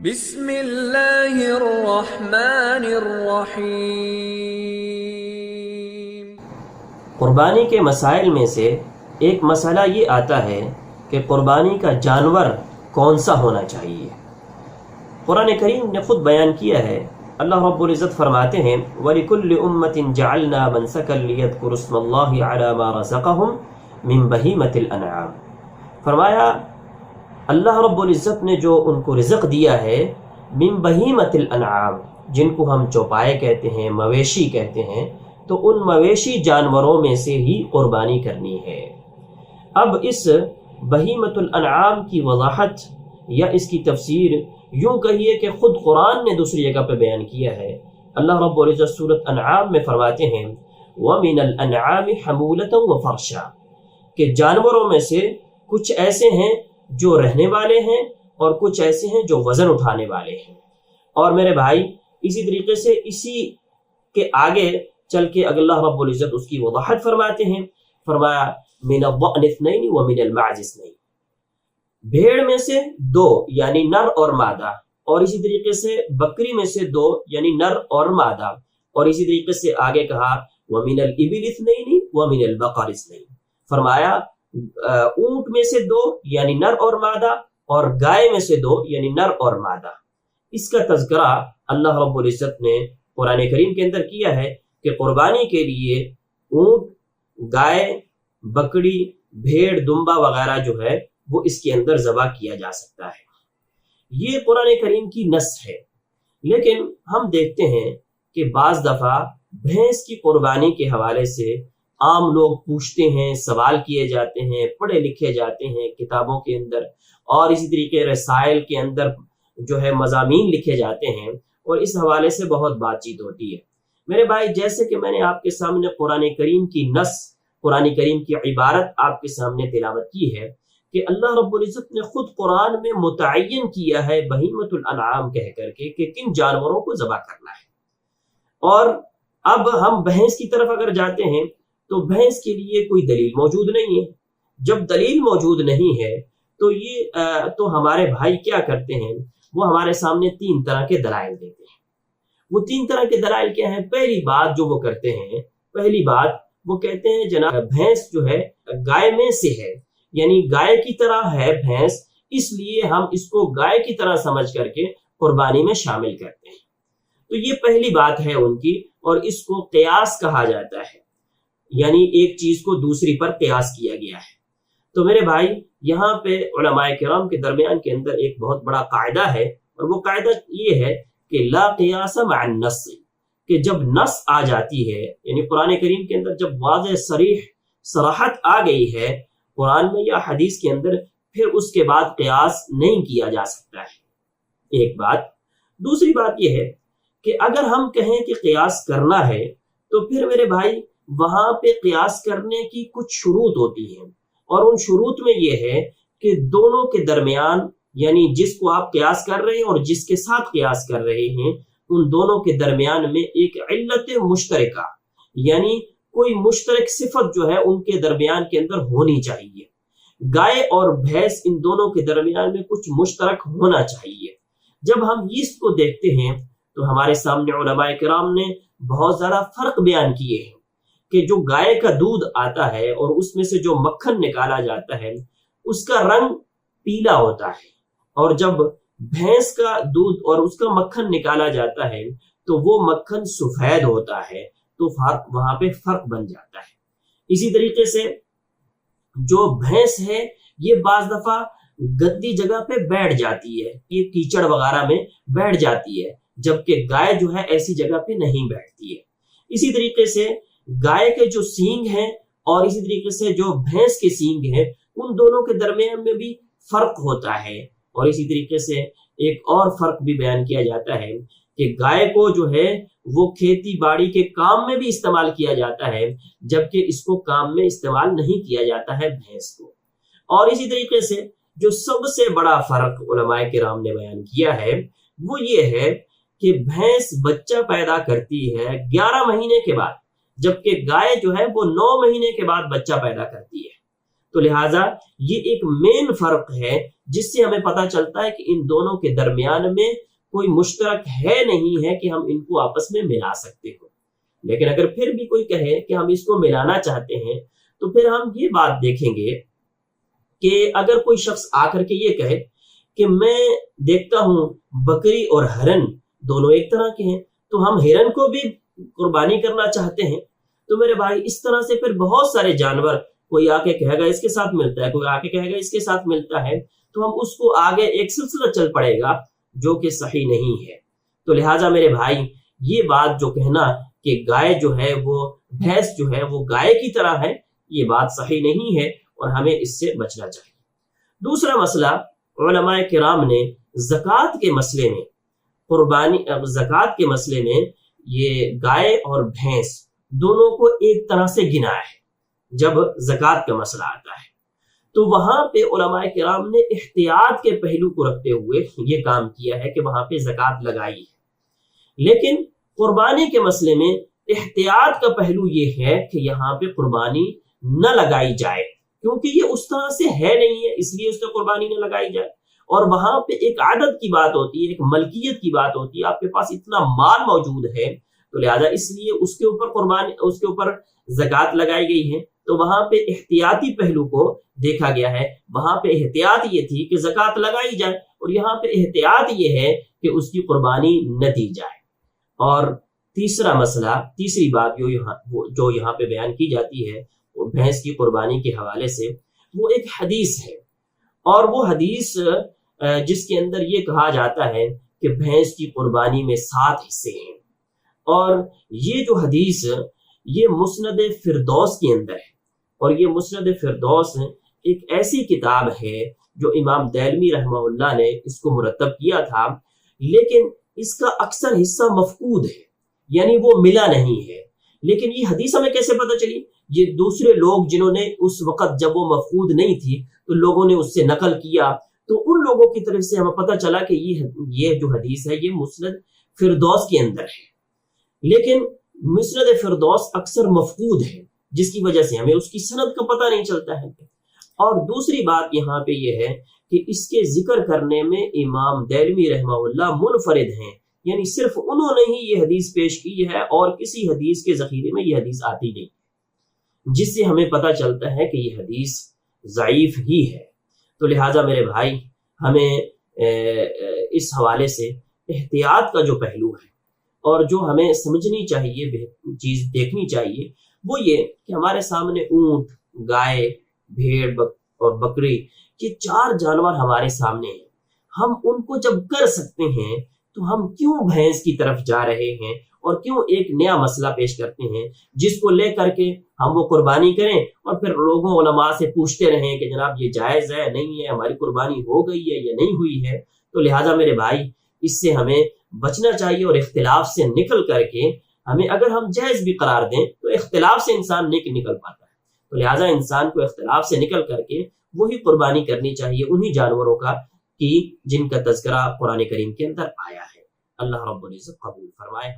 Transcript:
بسم اللہ الرحمن الرحیم۔ قربانی کے مسائل میں سے ایک مسئلہ یہ آتا ہے کہ قربانی کا جانور کون سا ہونا چاہیے۔ قرآن کریم نے خود بیان کیا ہے، اللہ رب العزت فرماتے ہیں وَلِكُلِّ أُمَّةٍ جَعَلْنَا مَنْسَكًا لِيَذْكُرُوا اسْمَ اللَّهِ عَلَى مَا رَزَقَهُمْ مِنْ بَهِيمَةِ الْأَنْعَامِ۔ فرمایا اللہ رب العزت نے جو ان کو رزق دیا ہے من بہیمۃ الانعام، جن کو ہم چوپائے کہتے ہیں، مویشی کہتے ہیں، تو ان مویشی جانوروں میں سے ہی قربانی کرنی ہے۔ اب اس بہیمۃ الانعام کی وضاحت یا اس کی تفسیر یوں کہیے کہ خود قرآن نے دوسری جگہ پہ بیان کیا ہے۔ اللہ رب العزت سورۃ انعام میں فرماتے ہیں وَمِنَ الْأَنْعَامِ حَمُولَةً وَفَرْشًا، کہ جانوروں میں سے کچھ ایسے ہیں جو رہنے والے ہیں اور کچھ ایسے ہیں جو وزن اٹھانے والے ہیں۔ اور میرے بھائی اسی طریقے سے اسی کے آگے چل کے اللہ رب العزت اس کی وضاحت فرماتے ہیں، فرمایا من الضأن اثنین ومن المعز اثنین، بھیڑ میں سے دو یعنی نر اور مادہ، اور اسی طریقے سے بکری میں سے دو یعنی نر اور مادہ، اور اسی طریقے سے آگے کہا ومن الابل اثنین ومن البقر اثنین، فرمایا اونٹ میں سے دو یعنی نر اور مادہ، اور گائے میں سے دو یعنی نر اور مادہ۔ اس کا تذکرہ اللہ رب العزت نے قرآن کریم کے اندر کیا ہے کہ قربانی کے لیے اونٹ، گائے، بکری، بھیڑ، دمبا وغیرہ جو ہے وہ اس کے اندر ذبح کیا جا سکتا ہے۔ یہ قرآن کریم کی نص ہے، لیکن ہم دیکھتے ہیں کہ بعض دفعہ بھینس کی قربانی کے حوالے سے عام لوگ پوچھتے ہیں، سوال کیے جاتے ہیں، پڑھے لکھے جاتے ہیں کتابوں کے اندر، اور اسی طریقے رسائل کے اندر جو ہے مضامین لکھے جاتے ہیں، اور اس حوالے سے بہت بات چیت ہوتی ہے۔ میرے بھائی جیسے کہ میں نے آپ کے سامنے قرآن کریم کی نص، قرآن کریم کی عبارت آپ کے سامنے تلاوت کی ہے کہ اللہ رب العزت نے خود قرآن میں متعین کیا ہے بہیمۃ الانعام کہہ کر کے کہ کن جانوروں کو ذبح کرنا ہے۔ اور اب ہم بھینس کی طرف اگر جاتے ہیں تو بھینس کے لیے کوئی دلیل موجود نہیں ہے۔ جب دلیل موجود نہیں ہے تو ہمارے بھائی کیا کرتے ہیں، وہ ہمارے سامنے تین طرح کے دلائل دیتے ہیں۔ وہ تین طرح کے دلائل کیا ہیں؟ پہلی بات جو وہ کرتے ہیں، پہلی بات وہ کہتے ہیں جناب بھینس جو ہے گائے میں سے ہے، یعنی گائے کی طرح ہے بھینس، اس لیے ہم اس کو گائے کی طرح سمجھ کر کے قربانی میں شامل کرتے ہیں۔ تو یہ پہلی بات ہے ان کی، اور اس کو قیاس کہا جاتا ہے، یعنی ایک چیز کو دوسری پر قیاس کیا گیا ہے۔ تو میرے بھائی یہاں پہ علماء کرام کے درمیان کے اندر ایک بہت بڑا قاعدہ ہے، اور وہ قاعدہ یہ ہے کہ لا قیاس مع النص، کہ جب نص آ جاتی ہے، یعنی قرآن کریم کے اندر جب واضح صراحت آ گئی ہے قرآن میں یا حدیث کے اندر، پھر اس کے بعد قیاس نہیں کیا جا سکتا ہے، ایک بات۔ دوسری بات یہ ہے کہ اگر ہم کہیں کہ قیاس کرنا ہے تو پھر میرے بھائی وہاں پہ قیاس کرنے کی کچھ شروط ہوتی ہیں، اور ان شروط میں یہ ہے کہ دونوں کے درمیان، یعنی جس کو آپ قیاس کر رہے ہیں اور جس کے ساتھ قیاس کر رہے ہیں، ان دونوں کے درمیان میں ایک علت مشترکہ، یعنی کوئی مشترک صفت جو ہے ان کے درمیان کے اندر ہونی چاہیے۔ گائے اور بھینس ان دونوں کے درمیان میں کچھ مشترک ہونا چاہیے۔ جب ہم اس کو دیکھتے ہیں تو ہمارے سامنے علماء کرام نے بہت زیادہ فرق بیان کیے ہیں کہ جو گائے کا دودھ آتا ہے اور اس میں سے جو مکھن نکالا جاتا ہے اس کا رنگ پیلا ہوتا ہے، اور جب بھینس کا دودھ اور اس کا مکھن نکالا جاتا ہے تو وہ مکھن سفید ہوتا ہے، تو وہاں پہ فرق بن جاتا ہے۔ اسی طریقے سے جو بھینس ہے یہ بعض دفعہ گندی جگہ پہ بیٹھ جاتی ہے، یہ کیچڑ وغیرہ میں بیٹھ جاتی ہے، جبکہ گائے جو ہے ایسی جگہ پہ نہیں بیٹھتی ہے۔ اسی طریقے سے گائے کے جو سینگ ہیں اور اسی طریقے سے جو بھینس کے سینگ ہیں، ان دونوں کے درمیان میں بھی فرق ہوتا ہے۔ اور اسی طریقے سے ایک اور فرق بھی بیان کیا جاتا ہے کہ گائے کو جو ہے وہ کھیتی باڑی کے کام میں بھی استعمال کیا جاتا ہے، جبکہ اس کو کام میں استعمال نہیں کیا جاتا ہے بھینس کو۔ اور اسی طریقے سے جو سب سے بڑا فرق علماء کرام نے بیان کیا ہے وہ یہ ہے کہ بھینس بچہ پیدا کرتی ہے 11 مہینے کے بعد، جبکہ گائے جو ہے وہ 9 مہینے کے بعد بچہ پیدا کرتی ہے۔ تو لہٰذا یہ ایک مین فرق ہے جس سے ہمیں پتہ چلتا ہے کہ ان دونوں کے درمیان میں کوئی مشترک ہے نہیں ہے کہ ہم ان کو آپس میں ملا سکتے ہو. لیکن اگر پھر بھی کوئی کہے کہ ہم اس کو ملانا چاہتے ہیں تو پھر ہم یہ بات دیکھیں گے کہ اگر کوئی شخص آ کر کے یہ کہے کہ میں دیکھتا ہوں بکری اور ہرن دونوں ایک طرح کے ہیں تو ہم ہرن کو بھی قربانی کرنا چاہتے ہیں، تو میرے بھائی اس طرح سے پھر بہت سارے جانور، کوئی آ کے کہے گا اس کے ساتھ ملتا ہے، کوئی آ کے کہے گا اس کے ساتھ ملتا ہے، تو ہم اس کو آگے ایک سلسلہ چل پڑے گا جو کہ صحیح نہیں ہے. تو لہٰذا میرے بھائی یہ بات جو کہنا کہ گائے جو ہے وہ بھینس جو ہے وہ گائے کی طرح ہے، یہ بات صحیح نہیں ہے اور ہمیں اس سے بچنا چاہیے. دوسرا مسئلہ، علماء کرام نے زکوٰۃ کے مسئلے میں زکوٰۃ کے مسئلے میں یہ گائے اور بھینس دونوں کو ایک طرح سے گنا ہے. جب زکوٰۃ کا مسئلہ آتا ہے تو وہاں پہ علماء کرام نے احتیاط کے پہلو کو رکھتے ہوئے یہ کام کیا ہے کہ وہاں پہ زکوٰۃ لگائی ہے. لیکن قربانی کے مسئلے میں احتیاط کا پہلو یہ ہے کہ یہاں پہ قربانی نہ لگائی جائے، کیونکہ یہ اس طرح سے ہے نہیں ہے، اس لیے اس پہ قربانی نہ لگائی جائے. اور وہاں پہ ایک عادت کی بات ہوتی ہے، ایک ملکیت کی بات ہوتی ہے، آپ کے پاس اتنا مال موجود ہے تو لہٰذا اس لیے اس کے اوپر زکوٰۃ لگائی گئی ہے. تو وہاں پہ احتیاطی پہلو کو دیکھا گیا ہے، وہاں پہ احتیاط یہ تھی کہ زکوٰۃ لگائی جائے، اور یہاں پہ احتیاط یہ ہے کہ اس کی قربانی نہ دی جائے. اور تیسرا مسئلہ، تیسری بات جو یہاں پہ بیان کی جاتی ہے وہ بھینس کی قربانی کے حوالے سے، وہ ایک حدیث ہے، اور وہ حدیث جس کے اندر یہ کہا جاتا ہے کہ بھینس کی قربانی میں 7 حصے ہیں. اور یہ جو حدیث یہ مسند فردوس کے اندر ہے، اور یہ مسند فردوس ایک ایسی کتاب ہے جو امام دہلوی رحمہ اللہ نے اس کو مرتب کیا تھا، لیکن اس کا اکثر حصہ مفقود ہے، یعنی وہ ملا نہیں ہے. لیکن یہ حدیث ہمیں کیسے پتہ چلی؟ یہ دوسرے لوگ جنہوں نے اس وقت جب وہ مفقود نہیں تھی تو لوگوں نے اس سے نقل کیا، تو ان لوگوں کی طرف سے ہمیں پتہ چلا کہ یہ جو حدیث ہے یہ مسند فردوس کے اندر ہے. لیکن مسند فردوس اکثر مفقود ہے، جس کی وجہ سے ہمیں اس کی سند کا پتہ نہیں چلتا ہے. اور دوسری بات یہاں پہ یہ ہے کہ اس کے ذکر کرنے میں امام دہلوی رحمہ اللہ منفرد ہیں، یعنی صرف انہوں نے ہی یہ حدیث پیش کی ہے اور کسی حدیث کے ذخیرے میں یہ حدیث آتی نہیں، جس سے ہمیں پتہ چلتا ہے کہ یہ حدیث ضعیف ہی ہے. تو لہٰذا میرے بھائی ہمیں اس حوالے سے احتیاط کا جو پہلو ہے اور جو ہمیں سمجھنی چاہیے، چیز دیکھنی چاہیے، وہ یہ کہ ہمارے سامنے اونٹ، گائے، بھیڑ اور بکری، یہ 4 جانور ہمارے سامنے ہیں. ہم ان کو جب کر سکتے ہیں تو ہم کیوں بھینس کی طرف جا رہے ہیں اور کیوں ایک نیا مسئلہ پیش کرتے ہیں جس کو لے کر کے ہم وہ قربانی کریں اور پھر لوگوں علماء سے پوچھتے رہیں کہ جناب یہ جائز ہے نہیں ہے، ہماری قربانی ہو گئی ہے یا نہیں ہوئی ہے. تو لہٰذا میرے بھائی اس سے ہمیں بچنا چاہیے، اور اختلاف سے نکل کر کے ہمیں اگر ہم جائز بھی قرار دیں تو اختلاف سے انسان نہیں نکل پاتا ہے. تو لہٰذا انسان کو اختلاف سے نکل کر کے وہی قربانی کرنی چاہیے، انہی جانوروں کا کی جن کا تذکرہ قرآن کریم کے اندر آیا ہے. اللہ رب العزت قبول فرمائے.